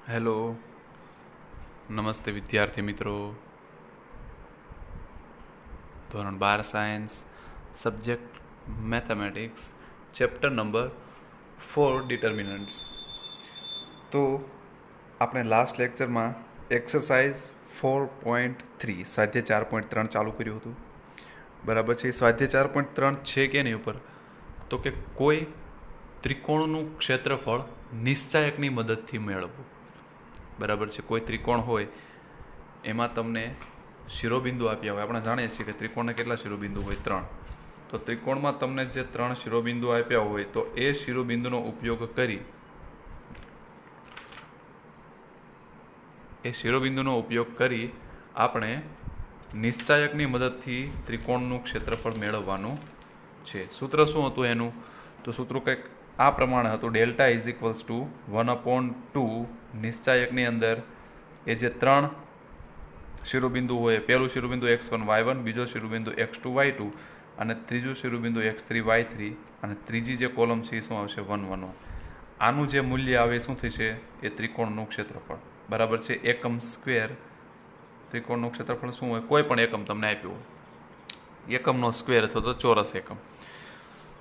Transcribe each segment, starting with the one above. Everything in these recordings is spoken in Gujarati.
હેલો, નમસ્તે વિદ્યાર્થી મિત્રો. ધોરણ 12 science, subject mathematics, chapter number 4 determinants. તો આપણે લાસ્ટ લેક્ચરમાં એક્સરસાઇઝ 4.3 સ્વાધ્યાય 4.3 ચાલુ કર્યું હતું. બરાબર છે. સ્વાધ્યાય 4.3 છે કે એની ઉપર તો કે કોઈ ત્રિકોણનું ક્ષેત્રફળ નિશ્ચાયકની મદદથી મેળવવું. બરાબર છે. કોઈ ત્રિકોણ હોય એમાં તમને શિરોબિંદુ આપ્યા હોય. આપણે જાણીએ છીએ કે ત્રિકોણના કેટલા શિરોબિંદુ હોય? 3. તો ત્રિકોણમાં તમને જે 3 શિરોબિંદુ આપ્યા હોય તો એ શિરોબિંદુનો ઉપયોગ કરી આપણે નિશ્ચાયકની મદદથી ત્રિકોણનું ક્ષેત્રફળ મેળવવાનું છે. સૂત્ર શું હતું એનું? તો સૂત્ર કંઈક આ પ્રમાણે હતું. ડેલ્ટા ઇઝ ઇક્વલ્સ ટુ 1/2 નિશ્ચાયકની અંદર એ જે 3 શિરોબિંદુ હોય, પહેલું શિરોબિંદુ x1 y1, બીજો શિરોબિંદુ x2 y2 અને ત્રીજું શિરોબિંદુ x3 y3 અને ત્રીજી જે કોલમ છે એ શું આવશે? 1 1 1. આનું જે મૂલ્ય આવે શું થશે? એ ત્રિકોણનું ક્ષેત્રફળ. બરાબર છે. એકમ સ્ક્વેર ત્રિકોણનું ક્ષેત્રફળ શું હોય? કોઈ પણ એકમ તમને આપ્યું હોય, એકમનો સ્ક્વેર અથવા તો ચોરસ એકમ.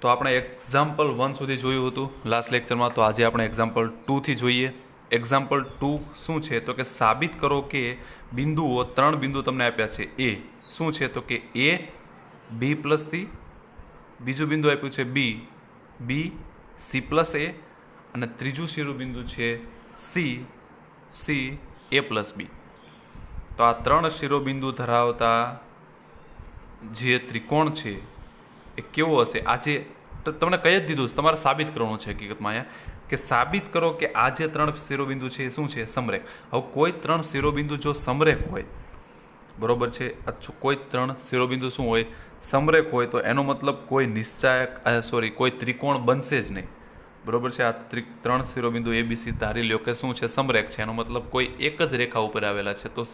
તો આપણે એક્ઝામ્પલ 1 સુધી જોયું હતું લાસ્ટ લેક્ચરમાં. તો આજે આપણે એક્ઝામ્પલ 2થી જોઈએ. એક્ઝામ્પલ 2 શું છે? તો કે સાબિત કરો કે બિંદુઓ 3 બિંદુ તમને આપ્યા છે. એ શું છે? તો કે એ બી પ્લસ સી, બીજું બિંદુ આપ્યું છે બી બી સી પ્લસ એ અને ત્રીજું શિરોબિંદુ છે સી એ પ્લસ બી. તો આ 3 શિરોબિંદુ ધરાવતા જે ત્રિકોણ છે એ કેવો હશે? આજે તમને કહી જ દીધું, તમારે સાબિત કરવાનું છે હકીકતમાં અહીંયા કે સાબિત કરો કે આ જે 3 શિરોબિંદુ છે એ શું છે? સમરેખ. હવે કોઈ 3 શિરોબિંદુ જો સમરેખ હોય, બરોબર છે, કોઈ 3 શિરોબિંદુ શું હોય? સમરેખ હોય, તો એનો મતલબ કોઈ ત્રિકોણ બનશે જ નહીં. બરોબર છે. આ 3 શિરોબિંદુ એબીસી ધારી લ્યો કે શું છે? સમરેખ છે. એનો મતલબ કોઈ એક જ રેખા ઉપર આવેલા છે. તો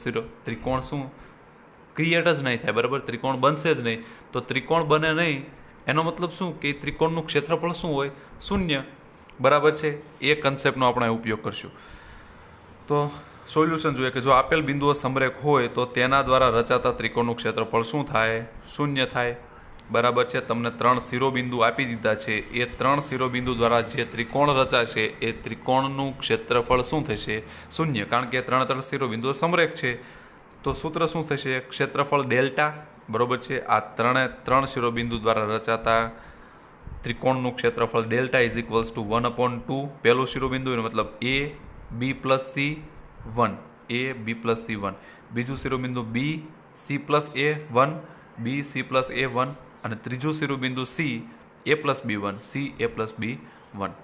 ત્રિકોણ શું ક્રિએટ જ નહીં થાય. બરાબર. ત્રિકોણ બનશે જ નહીં. તો ત્રિકોણ બને નહીં એનો મતલબ શું? કે ત્રિકોણનું ક્ષેત્રફળ શું હોય? શૂન્ય. બરાબર છે. એ કન્સેપ્ટનો આપણે ઉપયોગ કરશું. તો સોલ્યુશન જોઈએ કે જો આપેલ બિંદુઓ સમરેખ હોય તો તેના દ્વારા રચાતા ત્રિકોણનું ક્ષેત્રફળ શું થાય? શૂન્ય થાય. બરાબર છે. તમને 3 શિરોબિંદુ આપી દીધા છે. એ 3 શિરોબિંદુ દ્વારા જે ત્રિકોણ રચાશે એ ત્રિકોણનું ક્ષેત્રફળ શું થશે? શૂન્ય. કારણ કે 3 શિરોબિંદુઓ સમરેખ છે. તો સૂત્ર શું થશે? ક્ષેત્રફળ ડેલ્ટા. બરોબર છે. આ 3 શિરોબિંદુ દ્વારા રચાતા ત્રિકોણનું ક્ષેત્રફળ ડેલ્ટા ઇઝ ઇક્વલ્સ ટુ 1/2. પહેલું શિરોબિંદુ એનો મતલબ એ બી પ્લસ સી 1, એ બી પ્લસ સી 1. બીજું શિરોબિંદુ બી સી પ્લસ એ 1, બી સી પ્લસ એ 1 અને ત્રીજું શિરોબિંદુ સી એ પ્લસ બી 1, સી એ પ્લસ બી 1.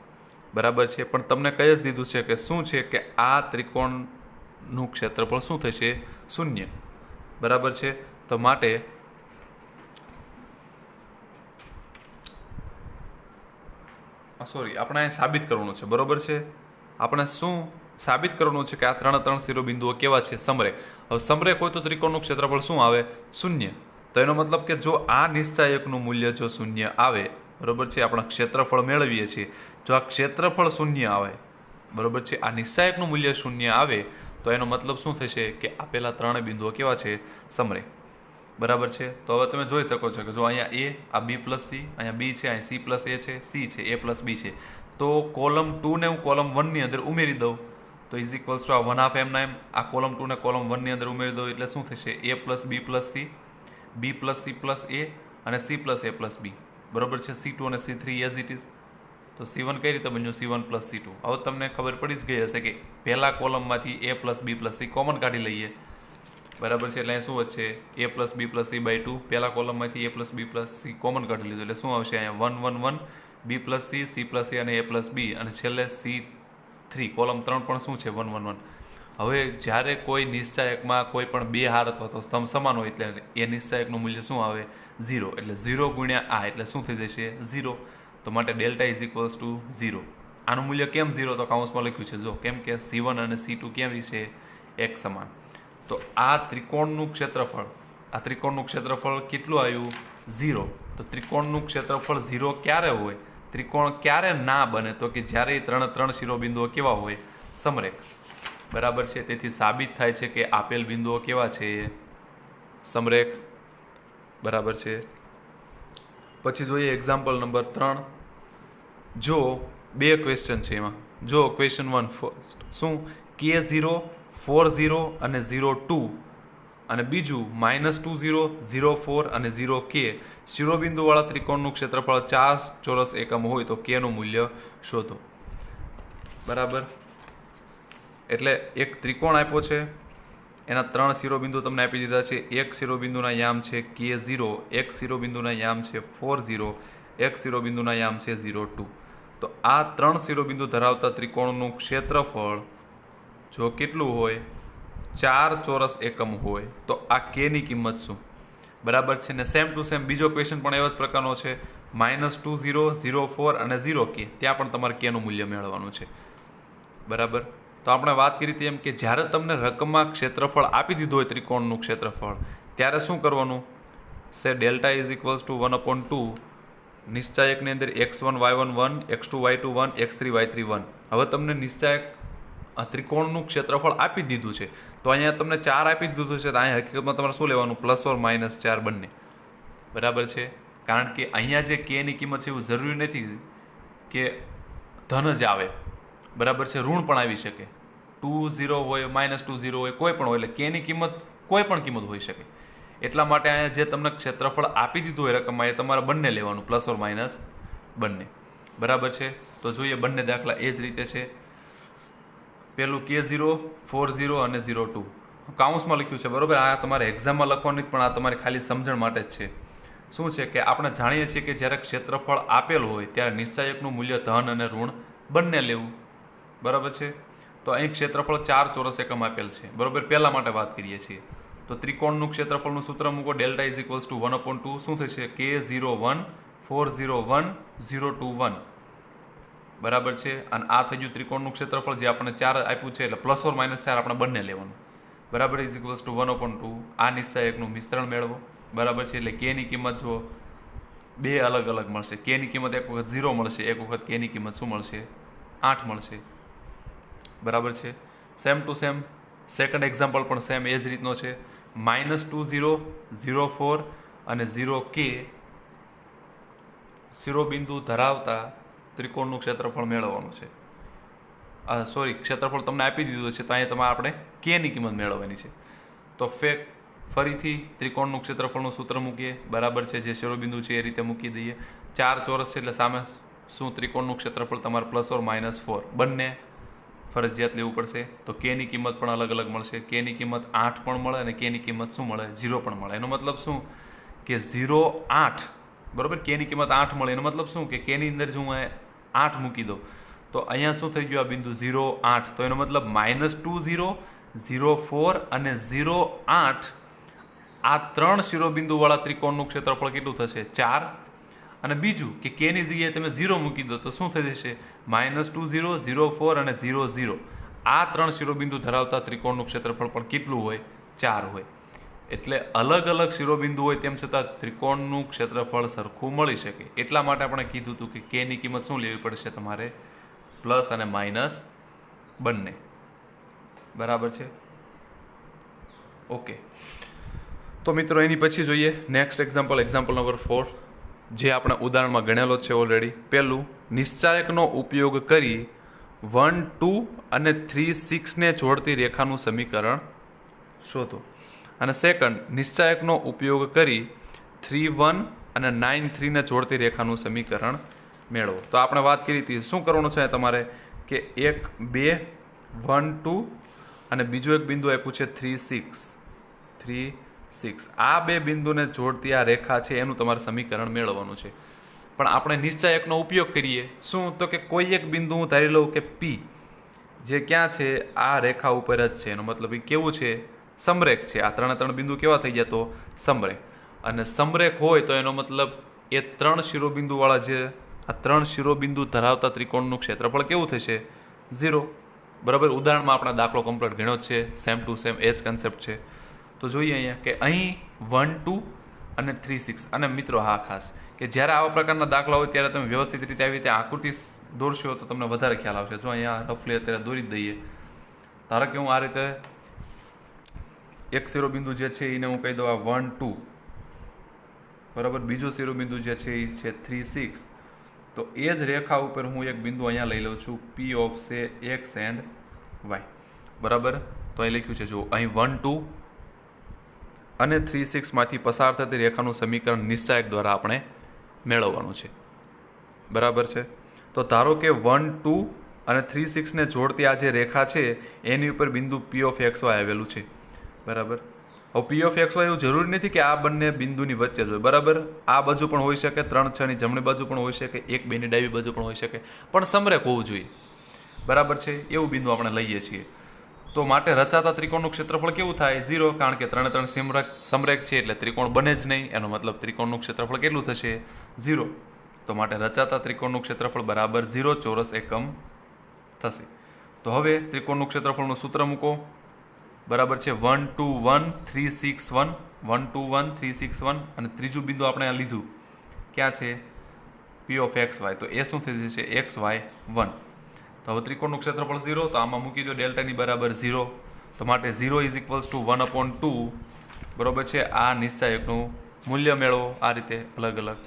બરાબર છે. પણ તમને કહી જ દીધું છે કે શું છે? કે આ ત્રિકોણનું ક્ષેત્રફળ શું થશે? શૂન્ય. બરાબર છે. તો માટે આપણે સાબિત કરવાનું છે. બરોબર છે. આપણે શું સાબિત કરવાનું છે? કે આ 3 શિરોબિંદુઓ કેવા છે? સમરેખ. હવે સમરેખ હોય તો ત્રિકોણનું ક્ષેત્રફળ શું આવે? શૂન્ય. તો એનો મતલબ કે જો આ નિશ્ચાયકનું મૂલ્ય જો શૂન્ય આવે, બરોબર છે, આપણે ક્ષેત્રફળ મેળવીએ છીએ, જો આ ક્ષેત્રફળ શૂન્ય આવે, બરોબર છે, આ નિશ્ચાયકનું મૂલ્ય શૂન્ય આવે તો એનો મતલબ શું થશે? કે આપેલા 3 બિંદુઓ કેવા છે? સમરેખ. બરાબર છે. તો હવે તમે જોઈ શકો છો કે જો અહીંયા એ, આ બી પ્લસ સી, અહીંયા બી છે, અહીંયા સી પ્લસ એ છે, સી છે, એ પ્લસ બી છે. તો કોલમ 2 ને હું કોલમ 1ની અંદર ઉમેરી દઉં તો ઇઝ ઇક્વલ્સ ટુ આ 1/2 એમના એમ આ કોલમ 2 ને કોલમ 1ની અંદર ઉમેરી દઉં એટલે શું થશે? એ plus B plus C, B plus C plus A અને સી પ્લસ એ પ્લસ બી. બરોબર છે. C2 અને C3 એઝ ઇટ ઇઝ. તો C1 કઈ રીતે બન્યું? C1 plus C2. હવે તમને ખબર પડી જ ગઈ હશે કે પહેલા કોલમમાંથી A plus B plus C common કાઢી લઈએ. બરાબર છે. એટલે શું વચ્ચે? A plus B plus C by 2. પહેલા કોલમમાંથી A plus B plus C common કાઢી લીધું એટલે શું આવશે? અહીંયા 1 1 1, B plus C, C plus A અને એ પ્લસ બી અને છેલ્લે C3 કોલમ 3 પણ શું છે? 1 1 1. હવે જ્યારે કોઈ નિશ્ચાયકમાં કોઈ પણ બે હાર અથવા તો સ્તંભ સમાન હોય એટલે એ નિશ્ચાયકનું મૂલ્ય શું આવે? 0. એટલે 0 ગુણ્યા આ એટલે શું થઈ જશે? 0. તો માટે ડેલ્ટા ઇઝ ઇક્વલ્સ ટુ 0. આનું મૂલ્ય કેમ 0? તો કાઉન્સમાં લખ્યું છે જો, કેમ કે C1 અને C2 કેમ છે? એક સમાન. તો આ ત્રિકોણનું ક્ષેત્રફળ કેટલું આવ્યું? 0. તો ત્રિકોણનું ક્ષેત્રફળ 0 ક્યારે હોય? ત્રિકોણ ક્યારે ના બને? તો કે જ્યારે 3 શિરોબિંદુઓ કેવા હોય? સમરેખ. બરાબર છે. તેથી સાબિત થાય છે કે આપેલ બિંદુઓ કેવા છે, સમરેખ. બરાબર છે. પછી જોઈએ એક્ઝામ્પલ નંબર 3. જો 2 ક્વેશ્ચન છે એમાં. જો ક્વેશ્ચન 1 ફર્સ્ટ શું K0 40 અને 02 અને બીજું -20 04 અને 0K શિરોબિંદુવાળા ત્રિકોણનું ક્ષેત્રફળ 4 ચોરસ એકમ હોય તો K નું મૂલ્ય શોધો. બરાબર. એટલે એક ત્રિકોણ આપ્યો છે, એના 3 શિરોબિંદુ તમને આપી દીધા છે. એક શિરોબિંદુના યામ છે K0, એક શિરોબિંદુના યામ છે 40, એક શિરોબિંદુના યામ છે 02. તો આ 3 શિરોબિંદુ ધરાવતા ત્રિકોણનું ક્ષેત્રફળ જો કેટલું હોય, 4 ચોરસ એકમ હોય તો આ Kની કિંમત શું? બરાબર છે ને. સેમ ટુ સેમ બીજો ક્વેશ્ચન પણ એવા જ પ્રકારનો છે. -20, 04 અને 0K. ત્યાં પણ તમારે Kનું મૂલ્ય મેળવવાનું છે. બરાબર. તો આપણે વાત કરી હતી એમ કે જ્યારે તમને રકમમાં ક્ષેત્રફળ આપી દીધું હોય ત્રિકોણનું ક્ષેત્રફળ, ત્યારે શું કરવાનું છે? Delta is equals two 1/2. નિશ્ચાયકની અંદર x1 y1 1, x2 y2 1, x3 y3 1. હવે તમને નિશ્ચાયક ત્રિકોણનું ક્ષેત્રફળ આપી દીધું છે, તો અહીંયા તમને 4 આપી દીધું છે, તો અહીંયા હકીકતમાં તમારે શું લેવાનું? +or -4 બંને. બરાબર છે. કારણ કે અહીંયા જે Kની કિંમત છે એવું જરૂરી નથી કે ધન જ આવે. બરાબર છે. ઋણ પણ આવી શકે. 20 હોય, -20 હોય, કોઈ પણ હોય. એટલે Kની કિંમત કોઈ પણ કિંમત હોઈ શકે. એટલા માટે અહીંયા જે તમને ક્ષેત્રફળ આપી દીધું હોય રકમમાં, એ તમારે બંને લેવાનું, +or બંને. બરાબર છે. તો જોઈએ બંને દાખલા એ જ રીતે છે. પેલું K0 40 અને 02 કાઉન્સમાં લખ્યું છે. બરાબર. આ તમારે એક્ઝામમાં લખવાનું પણ આ તમારે ખાલી સમજણ માટે જ છે. શું છે કે આપણે જાણીએ છીએ કે જ્યારે ક્ષેત્રફળ આપેલું હોય ત્યારે નિશ્ચાયકનું મૂલ્ય ધન અને ઋણ બંને લેવું. બરાબર છે. તો અહીં ક્ષેત્રફળ 4 ચોરસ એકમ આપેલ છે. બરાબર. પહેલા માટે વાત કરીએ છીએ તો ત્રિકોણનું ક્ષેત્રફળનું સૂત્ર મૂકો. Delta is equals two 1/2. શું થશે? K01 401 021. બરાબર છે. અને આ થઈ ગયું ત્રિકોણનું ક્ષેત્રફળ જે આપણે 4 આપ્યું છે, એટલે +or -4 આપણે બંને લેવાનું. બરાબર. Is equals two 1/2. આ નિશ્ચાયકનું મિશ્રણ મેળવો. બરાબર છે. એટલે Kની કિંમત જો 2 અલગ અલગ મળશે. Kની કિંમત એક વખત 0 મળશે, એક વખત Kની કિંમત શું મળશે? 8 મળશે. બરાબર છે. Same to same second example પણ સેમ એ જ રીતનો છે. -20, 04 અને 0K શિરોબિંદુ ધરાવતા ત્રિકોણનું ક્ષેત્રફળ મેળવવાનું છે. ક્ષેત્રફળ તમને આપી દીધું છે, તો અહીંયા તમારે આપણે Kની કિંમત મેળવવાની છે. તો ફરીથી ત્રિકોણનું ક્ષેત્રફળનું સૂત્ર મૂકીએ. બરાબર છે. જે શિરોબિંદુ છે એ રીતે મૂકી દઈએ. 4 ચોરસ છે એટલે સામે શું ત્રિકોણનું ક્ષેત્રફળ તમારે +or -4 બંને ફરજિયાત લેવું પડશે. તો Kની કિંમત પણ અલગ અલગ મળશે. Kની કિંમત 8 પણ મળે અને Kની કિંમત શું મળે? 0 પણ મળે. એનો મતલબ શું કે 0, 8. બરાબર. Kની કિંમત 8 મળે. એનો મતલબ શું કે Kની અંદર જો હું 8 મૂકી દઉં તો અહીંયા શું થઈ ગયું? આ બિંદુ 0, 8. તો એનો મતલબ -20, 04 અને 08 આ 3 શિરોબિંદુવાળા ત્રિકોણનું ક્ષેત્રફળ કેટલું થશે? 4. અને બીજું કે Kની જગ્યાએ તમે 0 મૂકી દો તો શું થઈ જશે? -20, 04 અને 00. આ 3 શિરોબિંદુ ધરાવતા ત્રિકોણનું ક્ષેત્રફળ પણ કેટલું હોય? 4 હોય. એટલે અલગ અલગ શિરોબિંદુ હોય તેમ છતાં ત્રિકોણનું ક્ષેત્રફળ સરખું મળી શકે. એટલા માટે આપણે કીધું હતું કે Kની કિંમત શું લેવી પડશે તમારે? પ્લસ અને માઇનસ બંને. બરાબર છે. ઓકે. તો મિત્રો એની પછી જોઈએ નેક્સ્ટ એક્ઝામ્પલ નંબર 4, જે આપણે ઉદાહરણમાં ગણેલો છે ઓલરેડી. પહેલું, નિશ્ચાયકનો ઉપયોગ કરી 1, 2 અને 3, 6ને જોડતી રેખાનું સમીકરણ શોધો. અને સેકન્ડ, નિશ્ચાયકનો ઉપયોગ કરી 3, 1 અને 9, 3ને જોડતી રેખાનું સમીકરણ મેળવો. તો આપણે વાત કરી હતી શું કરવાનું છે તમારે કે 1, 2, 1, 2 અને બીજું એક બિંદુ આપ્યું છે 3, 6. આ બે બિંદુને જોડતી આ રેખા છે એનું તમારે સમીકરણ મેળવવાનું છે. પણ આપણે નિશ્ચાયકનો ઉપયોગ કરીએ શું? તો કે કોઈ એક બિંદુ હું ધારી લઉં કે P, જે ક્યાં છે? આ રેખા ઉપર જ છે. એનો મતલબ એ કેવું છે? સમરેખ છે. આ 3 બિંદુ કેવા થઈ ગયા? તો સમરેખ. અને સમરેખ હોય તો એનો મતલબ એ 3 શિરોબિંદુવાળા જે આ 3 શિરોબિંદુ ધરાવતા ત્રિકોણનું ક્ષેત્રફળ કેવું થશે? 0. બરાબર. ઉદાહરણમાં આપણે દાખલો કમ્પ્લીટ ગણ્યો જ છે. સેમ ટુ સેમ એ જ કન્સેપ્ટ છે. તો જોઈએ અહીંયા કે અહીં 1, 2 અને 3, 6. અને મિત્રો હા ખાસ કે જ્યારે આવા પ્રકારના દાખલા હોય ત્યારે તમે વ્યવસ્થિત રીતે આવી રીતે આકૃતિ દોરશો તો તમને વધારે ખ્યાલ આવશે. જો અહીંયા રફલી અત્યારે દોરી જ દઈએ ધારો કે હું આ રીતે એક શિરોબિંદુ જે છે એને હું કહી દઉં આ 1 2, બરાબર. બીજો શિરોબિંદુ જે છે એ છે 3 6. તો એ જ રેખા ઉપર હું એક બિંદુ અહીંયા લઈ લઉં છું P ઓફ સે એક્સ એન્ડ વાય, બરાબર. તો અહીં લખ્યું છે જો અહીં 1 2 અને 3 6 માંથી પસાર થતી રેખાનું સમીકરણ નિશ્ચાયક દ્વારા આપણે મેળવવાનું છે, બરાબર છે. તો ધારો કે 1 2 અને 3 6 ને જોડતી આ જે રેખા છે એની ઉપર બિંદુ P ઓફ એક્સ વાય આવેલું છે, બરાબર. હવે P ઓફ એક્સ વાય એવું જરૂરી નથી કે આ બંને બિંદુની વચ્ચે જ હોય, બરાબર. આ બાજુ પણ હોઈ શકે, 3 6 ની જમણી બાજુ પણ હોઈ શકે, 1 2 ની ડાબી બાજુ પણ હોઈ શકે, પણ સમરેખ હોવું જોઈએ, બરાબર છે. એવું બિંદુ આપણે લઈએ છીએ. તો માટે રચાતા ત્રિકોણનું ક્ષેત્રફળ કેવું થાય? 0, કારણ કે 3 3 સમરેખ છે એટલે ત્રિકોણ બને જ નહીં. એનો મતલબ ત્રિકોણનું ક્ષેત્રફળ કેટલું થશે? 0. તો માટે રચાતા ત્રિકોણનું ક્ષેત્રફળ બરાબર 0 ચોરસ એકમ થશે. તો હવે ત્રિકોણનું ક્ષેત્રફળનું સૂત્ર મૂકો, બરાબર છે. 1 2 1 3 6 1, 1 2 1 3 6 1, અને ત્રીજું બિંદુ આપણે આ લીધું ક્યાં છે? P of x y. તો એ શું થઈ જશે? X y 1. તો હવે ત્રિકોણનું ક્ષેત્રફળ 0, તો આમાં મૂકી દો ડેલ્ટાની બરાબર 0. તો માટે 0 ઇઝ ઇક્વલ્સ ટુ 1/2, બરાબર છે. આ નિશ્ચાયકનું મૂલ્ય મેળવો આ રીતે અલગ અલગ.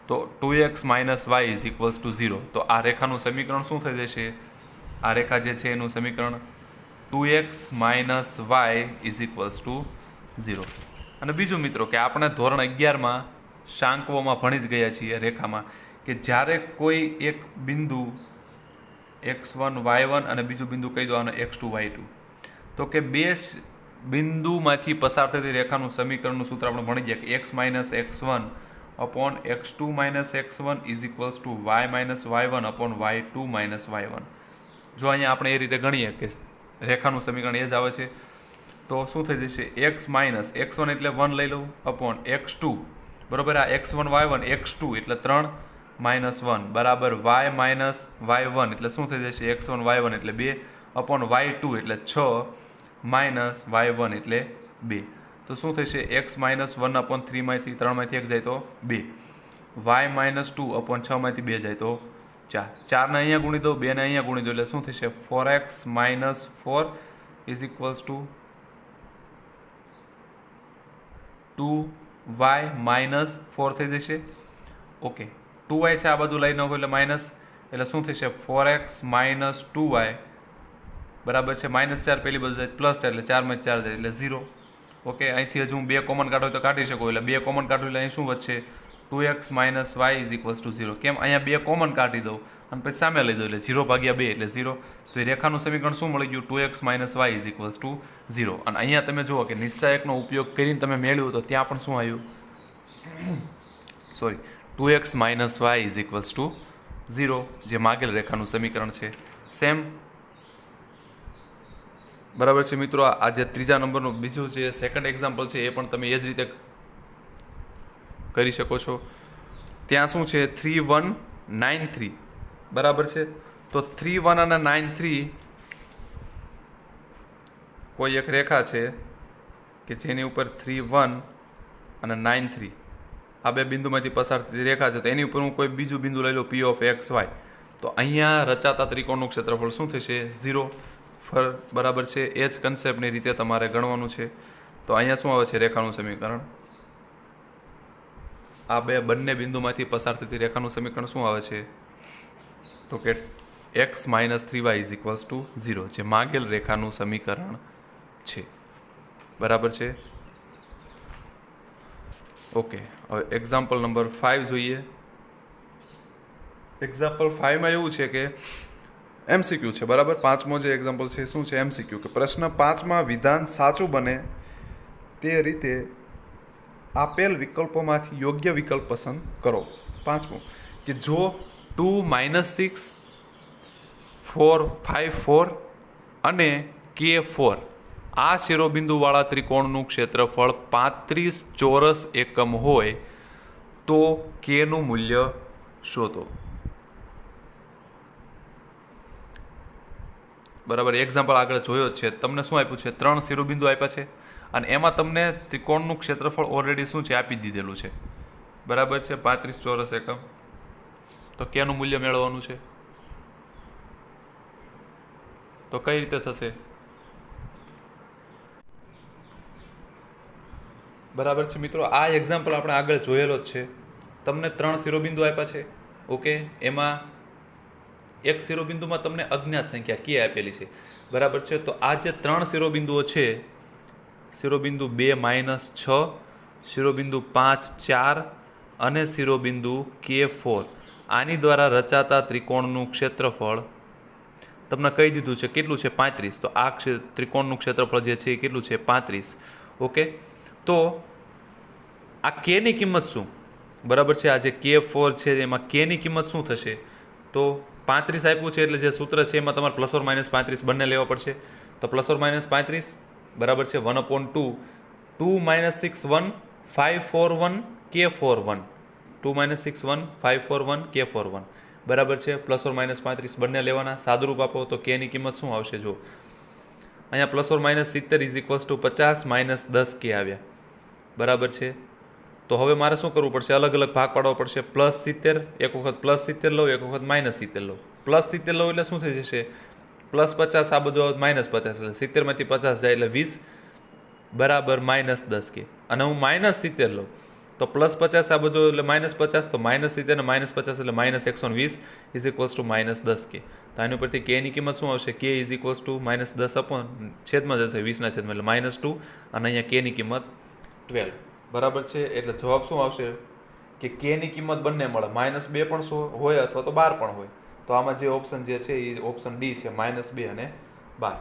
તો 2x minus y is equals to 0. તો આ રેખાનું સમીકરણ શું થઈ જશે? આ રેખા જે છે એનું સમીકરણ 2x minus y is equals to 0. અને બીજું મિત્રો કે આપણે ધોરણ 11માં શાંકોમાં ભણી જ ગયા છીએ રેખામાં, કે જ્યારે કોઈ એક બિંદુ x1 y1 અને બીજું બિંદુ કહી દો આને x2 y2, તો કે બે બિંદુમાંથી પસાર થતી રેખાનું સમીકરણનું સૂત્ર આપણે ભણી ગયા કે x minus x1 upon x2 minus x1 is equals two y minus y1 upon y2 minus y1. જો અહીંયા આપણે એ રીતે ગણીએ કે રેખાનું સમીકરણ એ જ આવે છે, તો શું થઈ જશે? x માઇનસ x1 એટલે 1 લઈ લઉં અપોન x2, બરાબર. આ x1 y1 x2 એટલે 3 માઇનસ 1 બરાબર y માઇનસ y1 એટલે શું થઈ જશે? x1 y1 એટલે 2 અપોન y2 એટલે 6 માઇનસ y1 એટલે 2. તો શું થશે? x માઇનસ 1 અપોન 3 માંથી 3 માંથી 1 જાય તો 2, y માઇનસ 2 અપોન 6 માંથી 2 જાય તો 4. 4 ને અહીંયા ગુણી દો, 2 ને અહીંયા ગુણી દો એટલે શું થશે? 4x minus 4 is equals two 2y minus 4 થઈ જશે. ઓકે, 2y છે આ બાજુ લઈ નાખો એટલે માઇનસ, એટલે શું થશે? 4x માઇનસ 2y બરાબર છે. -4 પેલી બાજુ જાય +4 એટલે 4 માં 4 જાય એટલે 0. ઓકે, અહીંથી હજુ હું 2 કોમન કાઢો તો કાઢી શકો, એટલે 2 કોમન કાઢું એટલે અહીં શું વધશે? 2x minus y is equals to 0. કેમ? અહીંયા 2 કોમન કાઢી દઉં અને પછી સામે લઈ દઉં એટલે 0/2 એટલે 0. તો એ રેખાનું સમીકરણ શું મળી ગયું? 2x minus y is equals to 0. અને અહીંયા તમે જુઓ કે નિશ્ચાયકનો ઉપયોગ કરીને તમે મેળવ્યું તો ત્યાં પણ શું આવ્યું? Sorry, 2x minus y is equals to 0, જે માગેલ રેખાનું સમીકરણ છે. સેમ, બરાબર છે મિત્રો. આ જે ત્રીજા નંબરનું બીજું જે સેકન્ડ એક્ઝામ્પલ છે એ પણ તમે એ જ રીતે કરી શકો છો. ત્યાં શું છે? 3 1 9 3, બરાબર છે. તો 3 1 અને 9 3 કોઈ એક રેખા છે કે જેની ઉપર 3 1 અને 9 3 આ બે બિંદુમાંથી પસાર થતી રેખા છે. તો એની ઉપર હું કોઈ બીજું બિંદુ લઈ લઉં P ઓફ એક્સ વાય. તો અહીંયા રચાતા ત્રિકોણનું ક્ષેત્રફળ શું થશે? 0, બરાબર છે. એ જ કન્સેપ્ટની રીતે તમારે ગણવાનું છે. તો અહીંયા શું આવે છે? રેખાનું સમીકરણ. આ બંને બિંદુમાંથી પસાર થતી રેખાનું સમીકરણ શું આવે છે? તો કે x minus 3y is equals to 0, જે માગેલ રેખાનું સમીકરણ છે, બરાબર છે. ઓકે, હવે એક્ઝામ્પલ નંબર 5 જોઈએ. એક્ઝામ્પલ 5માં એવું છે કે MCQ છે, બરાબર. 5મો જે એક્ઝામ્પલ છે શું છે? MCQ. કે પ્રશ્ન 5માં વિધાન સાચું બને તે રીતે આપેલ વિકલ્પોમાંથી યોગ્ય વિકલ્પ પસંદ કરો. 5મું કે જો 2 -6 4 5 4 અને K4 આ શિરોબિંદુવાળા ત્રિકોણનું ક્ષેત્રફળ 35 ચોરસ એકમ હોય તો Kનું મૂલ્ય શોધો. બરાબર. એક્ઝામ્પલ આગળ જોયો જ છે. તમને શું આપ્યું છે? 3 શિરોબિંદુ આપ્યા છે અને એમાં તમને ત્રિકોણનું ક્ષેત્રફળ ઓલરેડી શું છે? આપી દીધેલું છે, બરાબર છે. 35 ચોરસ એકમ. તો Kનું મૂલ્ય મેળવવાનું છે. તો કઈ રીતે થશે? બરાબર છે મિત્રો, આ એક્ઝામ્પલ આપણે આગળ જોયેલો જ છે. તમને 3 શિરોબિંદુ આપ્યા છે. ઓકે, એમાં એક શિરોબિંદુમાં તમને અજ્ઞાત સંખ્યા કે આપેલી છે. બરાબર છે, તો આ જે 3 શિરોબિંદુઓ છે, શિરોબિંદુ 2 -6, શિરોબિંદુ 5 4 અને શિરોબિંદુ K4, આની દ્વારા રચાતા ત્રિકોણનું ક્ષેત્રફળ તમને કહી દીધું છે કેટલું છે, 35. તો આ ત્રિકોણનું ક્ષેત્રફળ જે છે એ કેટલું છે, 35. ઓકે, તો આ કેની કિંમત શું? બરાબર છે, આ જે K4 છે એમાં કેની કિંમત શું થશે? તો 35 આપ્યું છે એટલે જે સૂત્ર છે એમાં તમારે ±35 બંને લેવા પડશે. તો ±35 બરાબર છે 1/2 2 - 6 1 5 4 1 K4 1 2 - 6 1 5 4 1 K4 1 બરાબર છે. ±35 બંને લેવાના. સાદુરૂપ આપો તો કેની કિંમત શું આવશે? જો અહીંયા ±70 = 50 - 10 K આવ્યા. બરાબર છે, તો હવે મારે શું કરવું પડશે? અલગ અલગ ભાગ પાડવો પડશે. +70, એક વખત +70 લઉં, એક વખત -70 લઉં. +70 લઉં એટલે શું થઈ જશે? +50, આ બધું -50, એટલે 70માંથી 50 જાય એટલે 20 બરાબર -10 K. અને હું -70 લઉં તો +50 આ બધું એટલે -50, તો -70 ને -50 એટલે -120 = -10 K. તો આની ઉપરથી Kની કિંમત શું આવશે? K = -10 છેદમાં જશે 20ના છેદમાં એટલે -2, અને અહીંયા Kની કિંમત 12. બરાબર છે, એટલે જવાબ શું આવશે કે Kની કિંમત બંને મળે, -2 પણ હોય અથવા તો 12 પણ હોય. તો આમાં જે ઓપ્શન જે છે એ ઓપ્શન ડી છે, -2 અને 12.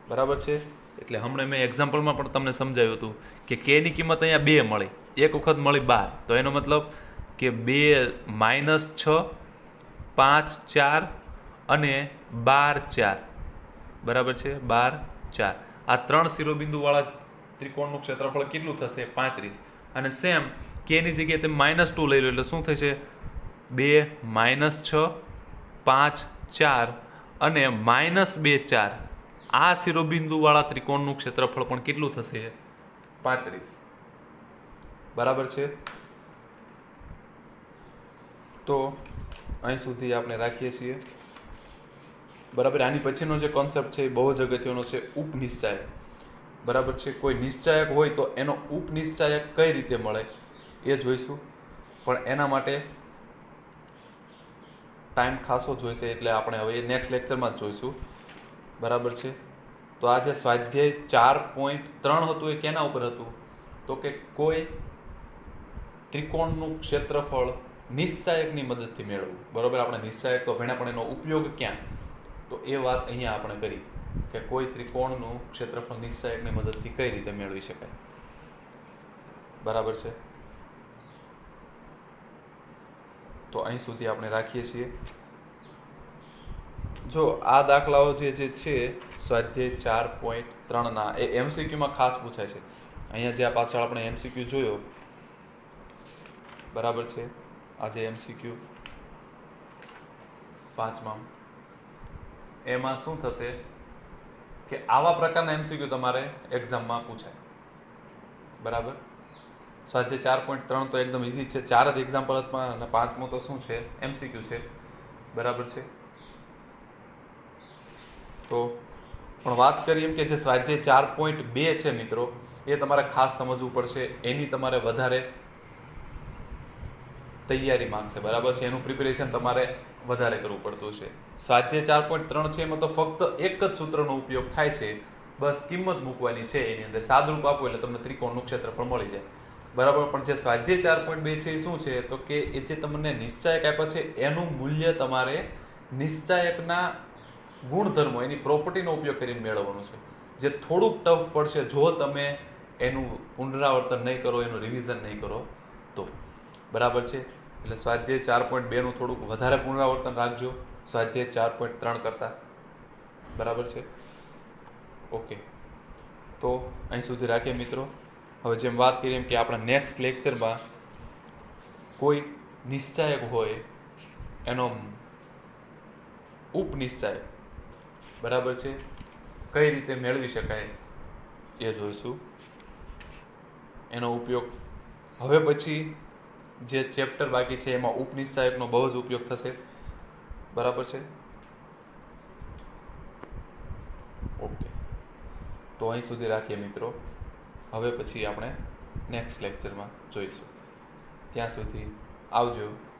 બરાબર છે, એટલે હમણાં મેં એક્ઝામ્પલમાં પણ તમને સમજાવ્યું હતું કે Kની કિંમત અહીંયા 2 મળી, એક વખત મળી 12, તો એનો મતલબ કે 2 -6 5 4 અને 12 4. બરાબર છે, 12 4. આ 3 શિરોબિંદુવાળા ત્રિકોણનું ક્ષેત્રફળ કેટલું થશે? 35. અને સેમ Kની જગ્યાએ તમે -2 લઈ લો એટલે શું થશે? 2 -6 5 4 અને -2 4. આ શિરોબિંદુવાળા ત્રિકોણનું ક્ષેત્રફળ પણ કેટલું થશે? 35. બરાબર છે, તો અહીં સુધી આપણે રાખીએ છીએ. બરાબર, આની પછીનો જે કોન્સેપ્ટ છે એ બહુ જ અગત્યનો છે, ઉપનિશ્ચાયક. બરાબર છે, કોઈ નિશ્ચાયક હોય તો એનો ઉપનિશ્ચાયક કઈ રીતે મળે એ જોઈશું, પણ એના માટે ટાઈમ ખાસો જોઈશે, એટલે આપણે હવે એ નેક્સ્ટ લેક્ચરમાં જ જોઈશું. બરાબર છે, તો આ જે સ્વાધ્યાય 4.3 હતું એ કેના ઉપર હતું? તો કે કોઈ ત્રિકોણનું ક્ષેત્રફળ નિશ્ચાયકની મદદથી મેળવવું. બરાબર, આપણે નિશ્ચાયક તો ભણ્યા, પણ એનો ઉપયોગ ક્યાં? તો એ વાત અહીંયા આપણે કરી કે કોઈ ત્રિકોણનું ક્ષેત્રફળ નિશ્ચાયકની મદદથી કઈ રીતે મેળવી શકાય. બરાબર છે, તો અહીં સુધી આપણે રાખીએ છીએ. જો આ દાખલાઓ જે છે સ્વાધ્યાય 4.3ના એ MCQમાં ખાસ પૂછાય છે. અહીંયા જે આ પાછળ આપણે MCQ જોયો, બરાબર છે, આ જે MCQ 5માં, એમાં શું થશે કે આવા પ્રકારના MCQ તમારે એક્ઝામમાં પૂછાય. બરાબર, સ્વાધ્યાય 4.3 તો એકદમ ઇઝી છે, 4 જ એક્ઝામ્પલ હતા, અને 5મો તો શું છે? MCQ છે. બરાબર છે, તો પણ વાત કરીએ એમ કે જે સ્વાધ્યાય 4.2 છે મિત્રો, એ તમારે ખાસ સમજવું પડશે. એની તમારે વધારે તૈયારી માંગશે. બરાબર છે, એનું પ્રિપેરેશન તમારે વધારે કરવું પડતું છે. સ્વાધ્યાય 4.3 છે એમાં તો ફક્ત એક જ સૂત્રનો ઉપયોગ થાય છે, બસ કિંમત મૂકવાની છે, એની અંદર સાદરૂપ આપો એટલે તમને ત્રિકોણનું ક્ષેત્રફળ મળી જાય. બરાબર, પણ જે સ્વાધ્યાય 4.2 છે એ શું છે? તો કે એ જે તમને નિશ્ચાયક આપ્યા છે એનું મૂલ્ય તમારે નિશ્ચાયકના ગુણધર્મો, એની પ્રોપર્ટીનો ઉપયોગ કરીને મેળવવાનું છે, જે થોડુંક ટફ પડશે જો તમે એનું પુનરાવર્તન નહીં કરો, એનું રિવિઝન નહીં કરો તો. બરાબર છે, એટલે સ્વાધ્યાય 4.2નું થોડુંક વધારે પુનરાવર્તન રાખજો સ્વાધ્યાય 4.3 કરતાં. બરાબર છે, ઓકે, તો અહીં સુધી રાખીએ મિત્રો. હવે જેમ વાત કરીએ એમ કે આપણા નેક્સ્ટ લેક્ચરમાં કોઈ નિશ્ચાયક હોય એનો ઉપનિશ્ચાયક, બરાબર છે, કઈ રીતે મેળવી શકાય એ જોઈશું. એનો ઉપયોગ હવે પછી જે ચેપ્ટર બાકી છે એમાં ઉપનિશ્ચાયકનો બહુ જ ઉપયોગ થશે. બરાબર છે, ઓકે, તો અહીં સુધી રાખીએ મિત્રો. હવે પછી આપણે નેક્સ્ટ લેક્ચરમાં જોઈશું. ત્યાં સુધી આવજો.